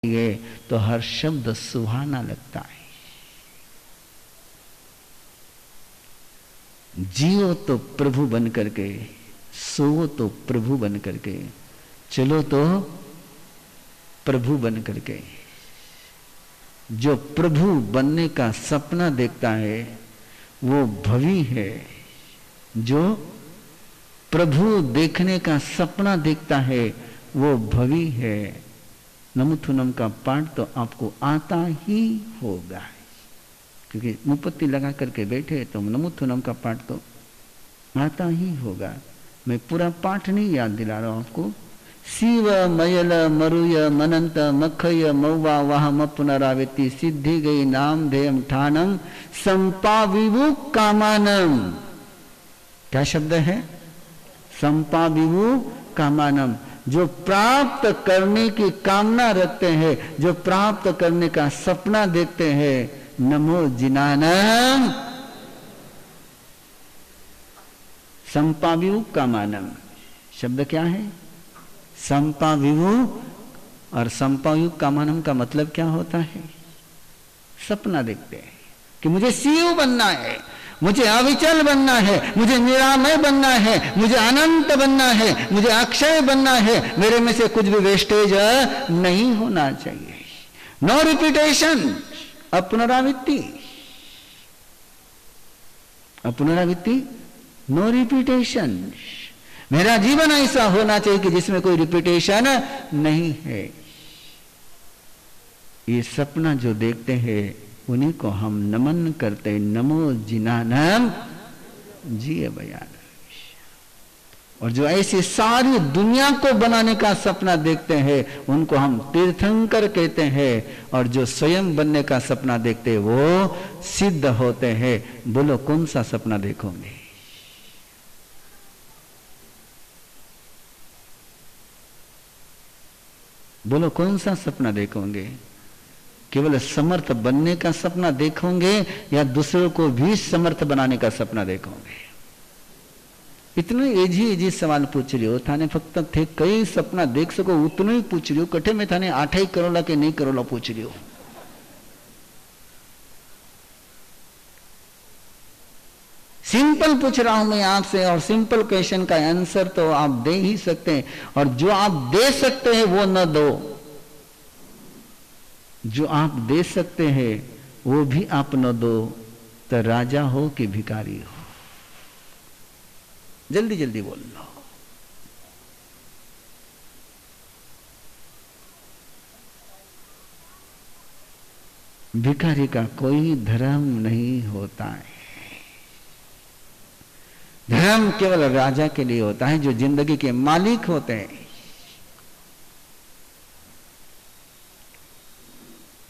है तो हर शब्द सुहाना लगता है। जियो तो प्रभु बन करके, सोओ तो प्रभु बन करके, चलो तो प्रभु बन करके। जो प्रभु बनने का सपना देखता है वो भवी है। जो प्रभु देखने का सपना देखता है वो भवी है। नमुथुनम का पाठ तो आपको आता ही होगा, क्योंकि मुपत्ति लगा करके बैठे तो नमुथुनम का पाठ तो आता ही होगा। मैं पूरा पाठ नहीं याद दिला रहा हूं आपको। शिव मयल मरुय मनंत मखय मौवा वाहम पुनरावृत्ति सिद्धि गई नाम धेयम ठानम संपाविवु कामानम। क्या शब्द है? संपाविवु कामानम। जो प्राप्त करने की कामना रखते हैं, जो प्राप्त करने का सपना देखते हैं, नमो जिनानम संपाविवु कामानम। शब्द क्या है? संपाविवु। और संपाविवु कामानम का मतलब क्या होता है? सपना देखते हैं कि मुझे शिव बनना है, मुझे अविचल बनना है, मुझे निरामय बनना है, मुझे अनंत बनना है, मुझे अक्षय बनना है, मेरे में से कुछ भी वेस्टेज नहीं होना चाहिए। नो रिपीटेशन, अपनरावृत्ति, अपनरावृत्ति, नो रिपीटेशन। मेरा जीवन ऐसा होना चाहिए कि जिसमें कोई रिपीटेशन नहीं है। ये सपना जो देखते हैं उन्हीं को हम नमन करते हैं। नमो जिनानम जिये बयान। और जो ऐसी सारी दुनिया को बनाने का सपना देखते हैं उनको हम तीर्थंकर कहते हैं। और जो स्वयं बनने का सपना देखते हैं वो सिद्ध होते हैं। बोलो कौन सा सपना देखोगे? बोलो कौन सा सपना देखोगे? केवल समर्थ बनने का सपना देखोगे या दूसरों को भी समर्थ बनाने का सपना देखोगे? इतने एजी सवाल पूछ रही हो थाने फक्त थे कई सपना देख सको उतनो ही पूछ रही हो। कठे में थाने 8 करोड़ के 9 करोड़ पूछ रही हो। सिंपल पूछ रहा हूं मैं आपसे, और सिंपल क्वेश्चन का आंसर तो आप दे ही सकते हैं। और जो आप दे सकते हैं वो न दो, जो आप दे सकते हैं वो भी आप न दो, तो राजा हो कि भिखारी हो? जल्दी जल्दी बोल लो। भिखारी का कोई धर्म नहीं होता है। धर्म केवल राजा के लिए होता है, जो जिंदगी के मालिक होते हैं।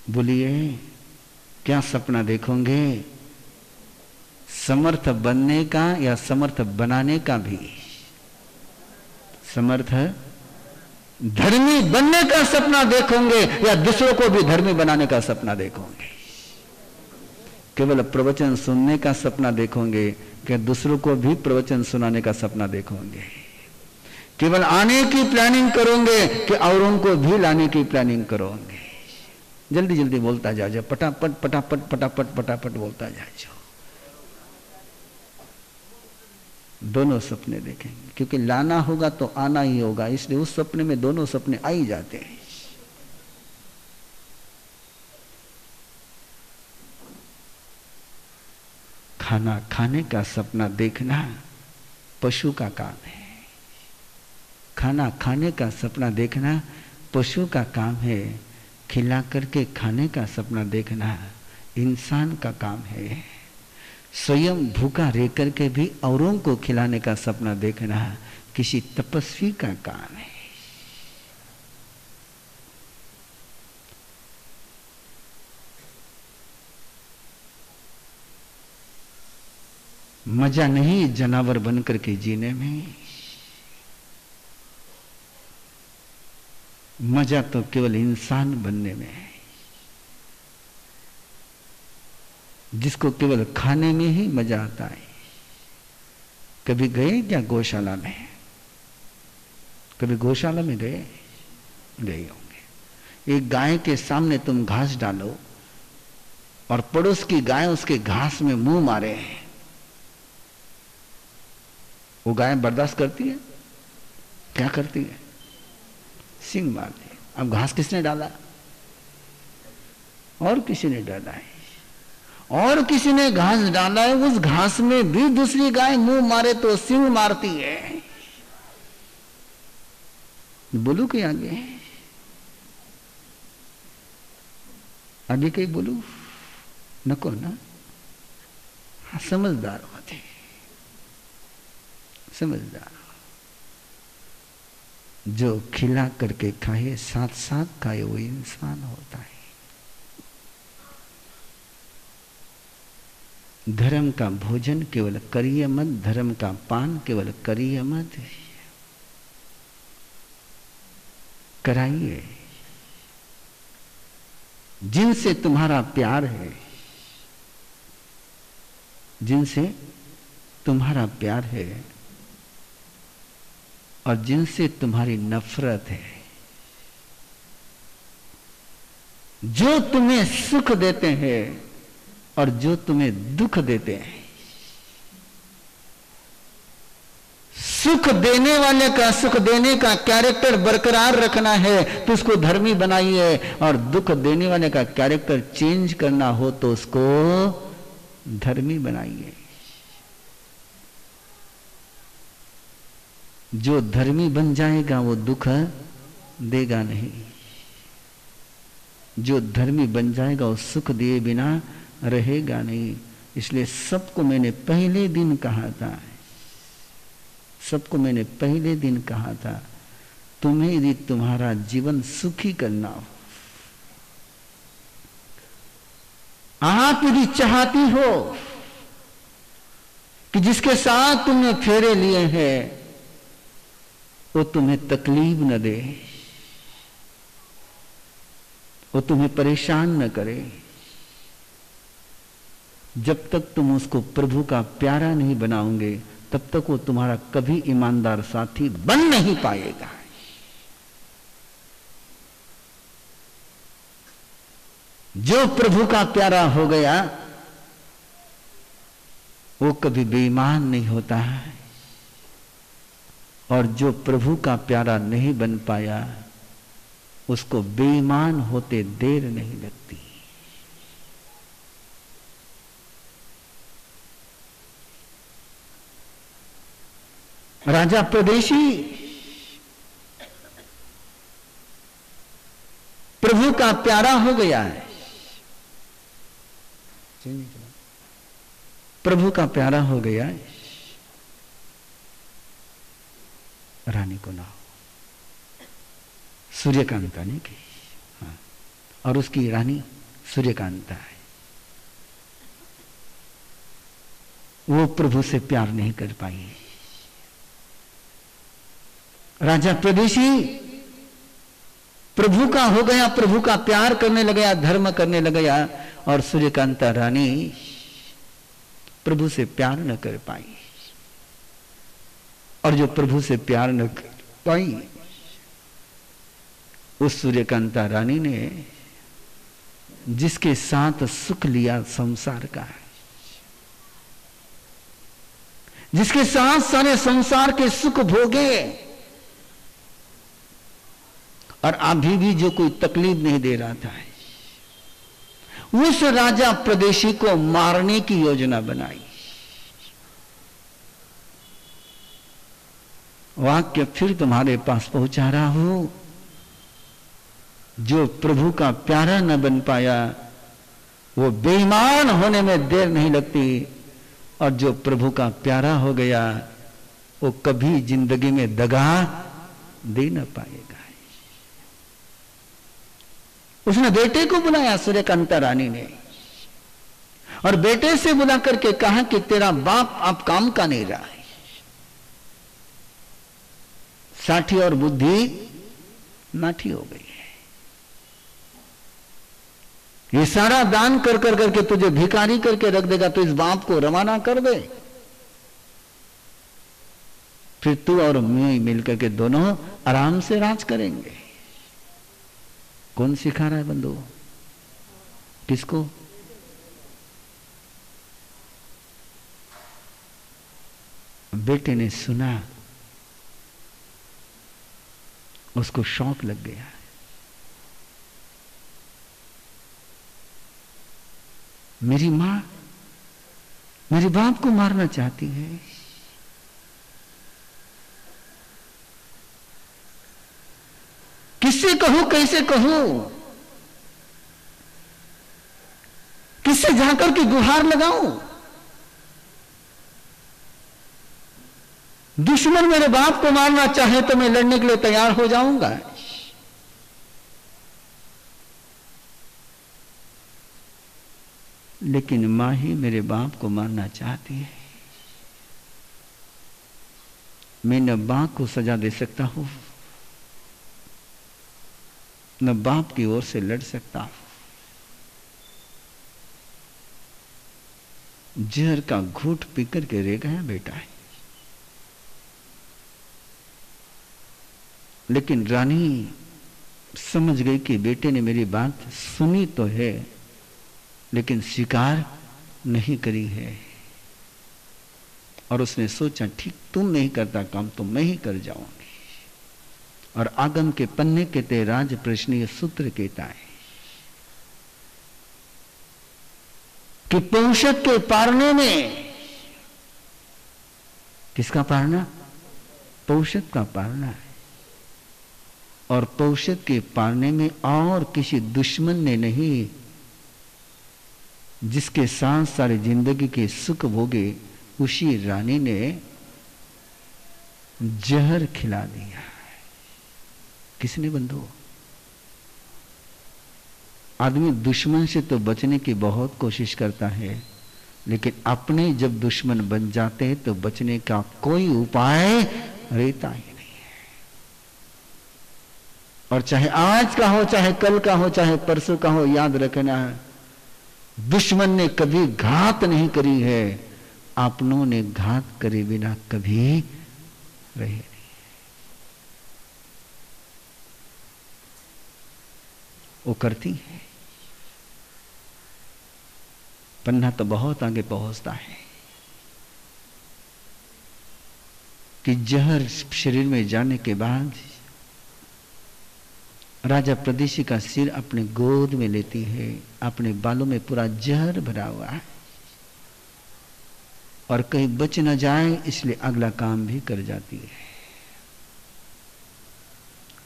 बोलिए क्या सपना देखोगे? समर्थ बनने का या समर्थ बनाने का भी? समर्थ धर्मी बनने का सपना देखोगे या दूसरों को भी धर्मी बनाने का सपना देखोगे? केवल प्रवचन सुनने का सपना देखोगे कि दूसरों को भी प्रवचन सुनाने का सपना देखोगे? केवल आने की प्लानिंग करोगे कि औरों को भी लाने की प्लानिंग करोगे? जल्दी जल्दी बोलता जाओ, पटापट पटापट पटापट पटापट बोलता जाओ। दोनों सपने देखेंगे, क्योंकि लाना होगा तो आना ही होगा, इसलिए उस सपने में दोनों सपने आ ही जाते हैं। खाना खाने का सपना देखना पशु का काम है। खाना खाने का सपना देखना पशु का काम है। खिला करके खाने का सपना देखना इंसान का काम है। स्वयं भूखा रह करके भी औरों को खिलाने का सपना देखना किसी तपस्वी का काम है। मजा नहीं जानवर बनकर के जीने में, मजा तो केवल इंसान बनने में है, जिसको केवल खाने में ही मजा आता है। कभी गए क्या गौशाला में? कभी गौशाला में गए? गए होंगे। एक गाय के सामने तुम घास डालो और पड़ोस की गाय उसके घास में मुंह मारे, वो गाय बर्दाश्त करती है? क्या करती है? सींग मारती है। अब घास किसने डाला? और किसी ने डाला है, और किसी ने घास डाला है। उस घास में भी दूसरी गाय मुंह मारे तो सींग मारती है। बोलू कि आगे आगे कहीं बोलू? नको ना। हाँ, समझदार होते, समझदार। जो खिला करके खाए साथ साथ खाए वो इंसान होता है। धर्म का भोजन केवल करिए मत, धर्म का पान केवल करिए मत, कराइए। जिनसे तुम्हारा प्यार है, जिनसे तुम्हारा प्यार है और जिनसे तुम्हारी नफरत है, जो तुम्हें सुख देते हैं और जो तुम्हें दुख देते हैं, सुख देने वाले का, सुख देने का कैरेक्टर बरकरार रखना है तो उसको धर्मी बनाइए, और दुख देने वाले का कैरेक्टर चेंज करना हो तो उसको धर्मी बनाइए। जो धर्मी बन जाएगा वो दुख देगा नहीं, जो धर्मी बन जाएगा वो सुख दिए बिना रहेगा नहीं। इसलिए सबको मैंने पहले दिन कहा था, सबको मैंने पहले दिन कहा था, तुम्हें यदि तुम्हारा जीवन सुखी करना हो, आप यदि चाहती हो कि जिसके साथ तुमने फेरे लिए हैं वो तुम्हें तकलीफ न दे, वो तुम्हें परेशान न करे, जब तक तुम उसको प्रभु का प्यारा नहीं बनाओगे तब तक वो तुम्हारा कभी ईमानदार साथी बन नहीं पाएगा। जो प्रभु का प्यारा हो गया वो कभी बेईमान नहीं होता है, और जो प्रभु का प्यारा नहीं बन पाया उसको बेईमान होते देर नहीं लगती। राजा प्रदेशी प्रभु का प्यारा हो गया है, प्रभु का प्यारा हो गया है। रानी को ना सूर्यकांता ने की, हाँ, और उसकी रानी सूर्यकांता है। वो प्रभु से प्यार नहीं कर पाई। राजा प्रदेशी प्रभु का हो गया, प्रभु का प्यार करने लग गया, धर्म करने लग गया, और सूर्यकांता रानी प्रभु से प्यार न कर पाई। और जो प्रभु से प्यार न कर पाई उस सूर्यकांता रानी ने जिसके साथ सुख लिया संसार का, जिसके साथ सारे संसार के सुख भोगे और अभी भी जो कोई तकलीफ नहीं दे रहा था, उस राजा प्रदेशी को मारने की योजना बनाई। वाक्य फिर तुम्हारे पास पहुंचा रहा हूं। जो प्रभु का प्यारा न बन पाया वो बेईमान होने में देर नहीं लगती, और जो प्रभु का प्यारा हो गया वो कभी जिंदगी में दगा दे न पाएगा। उसने बेटे को बुलाया सूर्यकांता रानी ने, और बेटे से बुला करके कहा कि तेरा बाप अब काम का नहीं रहा है, साठी और बुद्धि नाठी हो गई है, ये सारा दान कर कर करके तुझे भिखारी करके रख देगा, तो इस बाप को रवाना कर दे, फिर तू और मैं मिलकर के दोनों आराम से राज करेंगे। कौन सिखा रहा है बंधु? किसको? बेटे ने सुना, उसको शौक लग गया। मेरी मां मेरे बाप को मारना चाहती है। किससे कहूं, कैसे कहूं? किससे जाकर के गुहार लगाऊं? दुश्मन मेरे बाप को मारना चाहे तो मैं लड़ने के लिए तैयार हो जाऊंगा, लेकिन मां ही मेरे बाप को मारना चाहती है। मैं न बाप को सजा दे सकता हूं, न बाप की ओर से लड़ सकता हूं। जहर का घूंट पीकर के रह गया बेटा है। लेकिन रानी समझ गई कि बेटे ने मेरी बात सुनी तो है, लेकिन स्वीकार नहीं करी है। और उसने सोचा, ठीक तुम नहीं करता काम तो मैं ही कर जाऊंगी। और आगम के पन्ने के ते राज प्रश्नीय सूत्र कहता है कि पौषद के पारने में, किसका पारना? पौषद का पारना है। और पौषद के पारने में और किसी दुश्मन ने नहीं, जिसके साथ सारी जिंदगी के सुख भोगे, उसी रानी ने जहर खिला दिया। किसने बंधु? आदमी दुश्मन से तो बचने की बहुत कोशिश करता है, लेकिन अपने जब दुश्मन बन जाते हैं तो बचने का कोई उपाय रहता ही नहीं है। और चाहे आज का हो, चाहे कल का हो, चाहे परसों का हो, याद रखना है दुश्मन ने कभी घात नहीं करी है, आपनों ने घात करे बिना कभी रहे नहीं। वो करती है। पन्ना तो बहुत आगे पहुंचता है कि जहर शरीर में जाने के बाद राजा प्रदेशी का सिर अपने गोद में लेती है। अपने बालों में पूरा जहर भरा हुआ है और कहीं बच न जाए इसलिए अगला काम भी कर जाती है।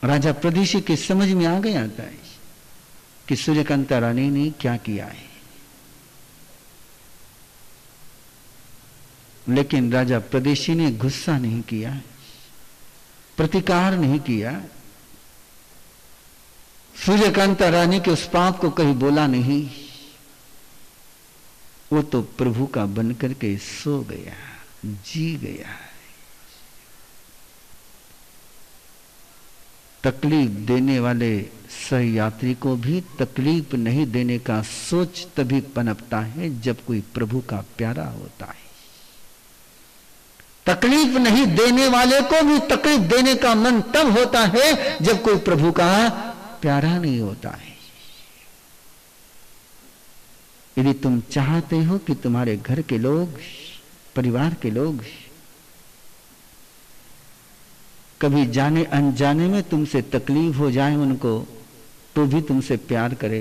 राजा प्रदेशी के समझ में आ गया था कि सूर्यकांता रानी ने क्या किया है, लेकिन राजा प्रदेशी ने गुस्सा नहीं किया, प्रतिकार नहीं किया। सूर्यकांता रानी के उस पाप को कहीं बोला नहीं। वो तो प्रभु का बनकर के सो गया, जी गया। तकलीफ देने वाले सहयात्री को भी तकलीफ नहीं देने का सोच तभी पनपता है जब कोई प्रभु का प्यारा होता है। तकलीफ नहीं देने वाले को भी तकलीफ देने का मन तब होता है जब कोई प्रभु का प्यारा नहीं होता है। यदि तुम चाहते हो कि तुम्हारे घर के लोग, परिवार के लोग कभी जाने अनजाने में तुमसे तकलीफ हो जाए उनको, तो भी तुमसे प्यार करे,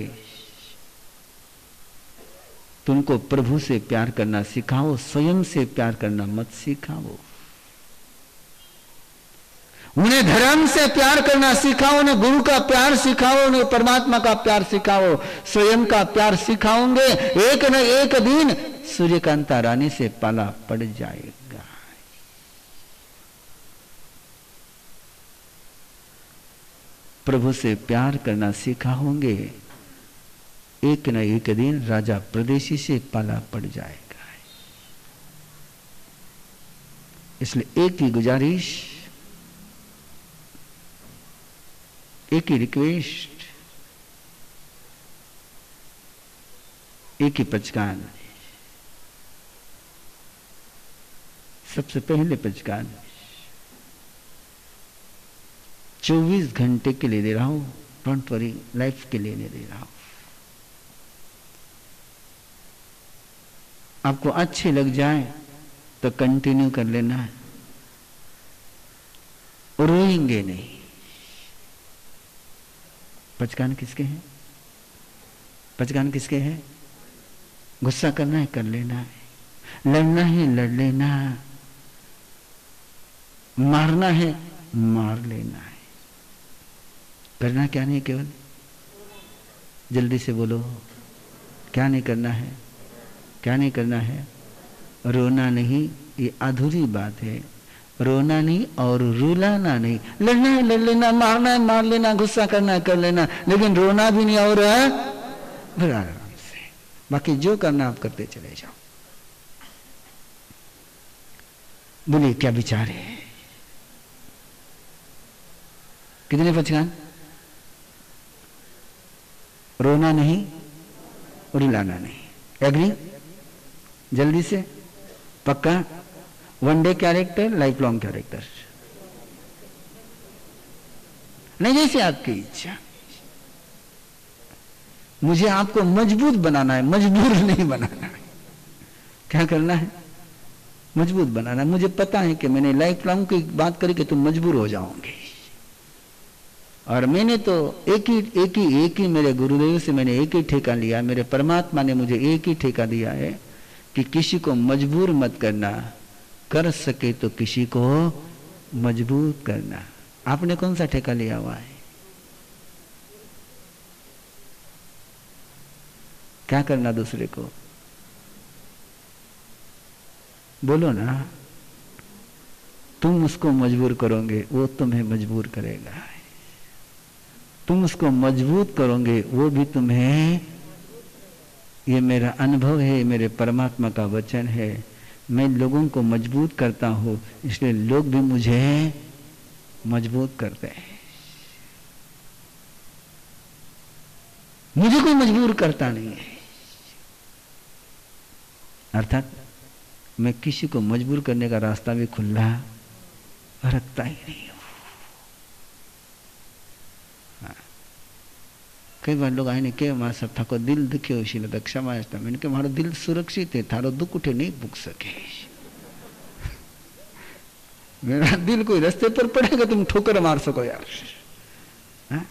तुमको प्रभु से प्यार करना सिखाओ, स्वयं से प्यार करना मत सिखाओ। उन्हें धर्म से प्यार करना सिखाओ, उन्हें गुरु का प्यार सिखाओ, उन्हें परमात्मा का प्यार सिखाओ, स्वयं का प्यार सिखाओगे, एक न एक दिन सूर्यकांता रानी से पाला पड़ जाएगा। प्रभु से प्यार करना सिखाओगे, एक न एक दिन राजा प्रदेशी से पाला पड़ जाएगा। इसलिए एक ही गुजारिश, एक ही रिक्वेस्ट, एक ही पचकान। सबसे पहले पचकान 24 घंटे के लिए दे रहा हूं। डोंट वरी, लाइफ के लिए नहीं दे रहा हूं। आपको अच्छे लग जाए तो कंटिन्यू कर लेना है, रोएंगे नहीं। पचकान किसके हैं? पचकान किसके हैं? गुस्सा करना है कर लेना है, लड़ना है लड़ लेना, मारना है मार लेना है। करना क्या नहीं, केवल जल्दी से बोलो, क्या नहीं करना है? क्या नहीं करना है? रोना नहीं, ये अधूरी बात है। रोना नहीं और रुलाना नहीं। लड़ना है लड़ लेना, मारना है मार लेना, गुस्सा करना है कर लेना, लेकिन रोना भी नहीं और आराम से। बाकी जो करना आप करते चले जाओ। बोलिए क्या विचार है? कितने पचकान? रोना नहीं, रुलाना नहीं। एग्री? जल्दी से, पक्का? One day character, life long character? नहीं, जैसे आपकी इच्छा। मुझे आपको मजबूत बनाना है, मजबूर नहीं बनाना है। क्या करना है? मजबूत बनाना है। मुझे पता है कि मैंने लाइफ लॉन्ग की बात करी कि तुम मजबूर हो जाओगे, और मैंने तो एक ही मेरे गुरुदेव से मैंने एक ही ठेका लिया। मेरे परमात्मा ने मुझे एक ही ठेका दिया है कि किसी को मजबूर मत करना, कर सके तो किसी को मजबूर करना। आपने कौन सा ठेका लिया हुआ है? क्या करना दूसरे को? बोलो ना। तुम उसको मजबूर करोगे, वो तुम्हें मजबूर करेगा। तुम उसको मजबूत करोगे, वो भी तुम्हें। ये मेरा अनुभव है, मेरे परमात्मा का वचन है। मैं लोगों को मजबूत करता हूं, इसलिए लोग भी मुझे मजबूत करते हैं। मुझे कोई मजबूर करता नहीं है। अर्थात मैं किसी को मजबूर करने का रास्ता भी खुला रखता ही नहीं हूं। कई बार लोग आए ने के मां सब थाको दिल दुख्यो छे ने क्षमा था। मैंने कहा मारो दिल सुरक्षित है, थारो दुख उठे नहीं भूख सके। मेरा दिल कोई रास्ते पर पड़ेगा तुम ठोकर मार सको यार? हा?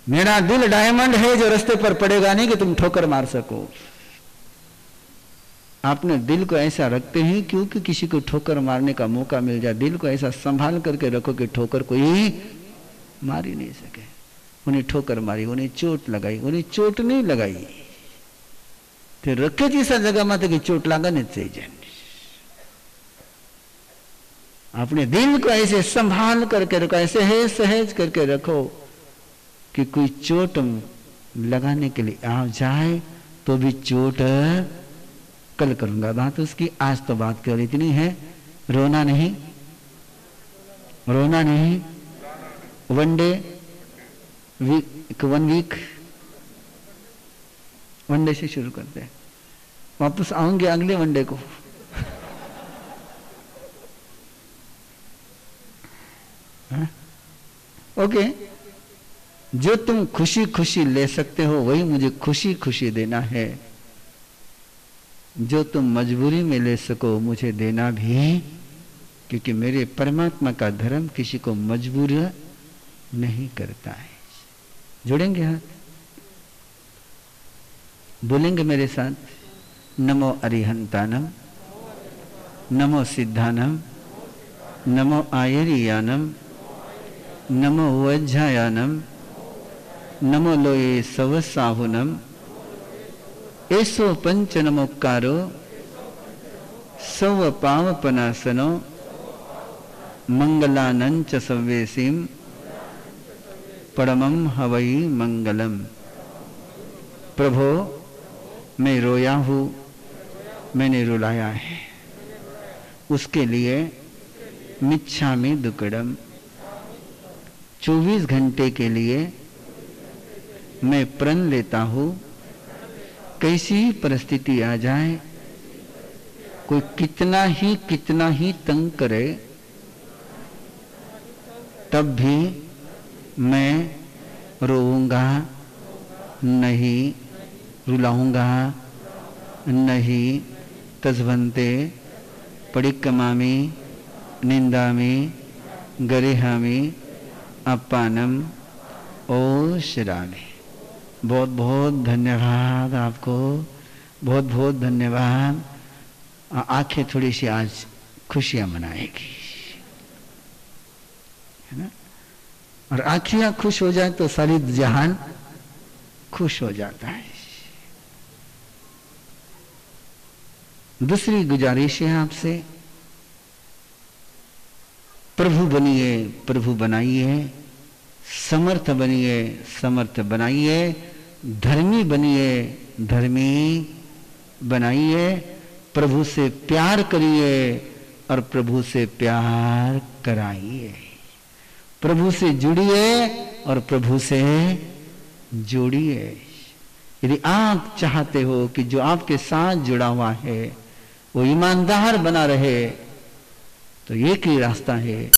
मेरा दिल डायमंड है जो रास्ते पर पड़ेगा नहीं कि तुम ठोकर मार सको। आपने दिल को ऐसा रखते हैं क्योंकि किसी को ठोकर मारने का मौका मिल जाए। दिल को ऐसा संभाल करके रखो कि ठोकर कोई मार ही नहीं सके। उन्हें ठोकर मारी, उन्हें चोट लगाई, उन्हें चोट नहीं लगाई तो रखे थी ऐसा जगह में कि चोट लगा नहीं चाहिए। अपने दिल को ऐसे संभाल करके रखो, ऐसे है सहज करके रखो कि कोई चोट लगाने के लिए आ जाए तो भी चोट कल करूंगा बात उसकी, आज तो बात केवल इतनी है। रोना नहीं, रोना नहीं। वन डे वन डे से शुरू करते हैं, वापस आऊंगे अगले वन डे को। ओके, जो तुम खुशी खुशी ले सकते हो वही मुझे खुशी खुशी देना है। जो तुम मजबूरी में ले सको मुझे देना भी, क्योंकि मेरे परमात्मा का धर्म किसी को मजबूर नहीं करता है। जोड़ेंगे हाथ, बोलेंगे मेरे साथ, नमो अरिहंतानम, नमो सिद्धानम, नमो आयरियानम, नमो वज्जायानम, नमो लोये सवसाहुनम, एसो पंच नमोक्कारो सव पावपनासनो मंगलानंच सव्यसीम परमं हवई मंगलम। प्रभो मैं रोया हूँ, मैंने रुलाया है, उसके लिए मिच्छामि दुक्कडम। 24 घंटे के लिए मैं प्रण लेता हूँ, कैसी ही परिस्थिति आ जाए, कोई कितना ही तंग करे, तब भी मैं रोऊंगा नहीं, रुलाऊंगा नहीं, तजवंते पडिक्कमामि निंदामि गरिहामि अपानम ओशरामि। बहुत बहुत धन्यवाद आपको, बहुत बहुत धन्यवाद। आंखें थोड़ी सी आज खुशियां मनाएगी, है ना। और आंखियां खुश हो जाए तो सारी जहान खुश हो जाता है। दूसरी गुजारिश है आपसे, प्रभु बनिए, प्रभु बनाइए, समर्थ बनिए, समर्थ बनाइए, धर्मी बनिए, धर्मी बनाइए, प्रभु से प्यार करिए और प्रभु से प्यार कराइए, प्रभु से जुड़िए और प्रभु से जोड़िए। यदि आप चाहते हो कि जो आपके साथ जुड़ा हुआ है वो ईमानदार बना रहे, तो एक ही रास्ता है,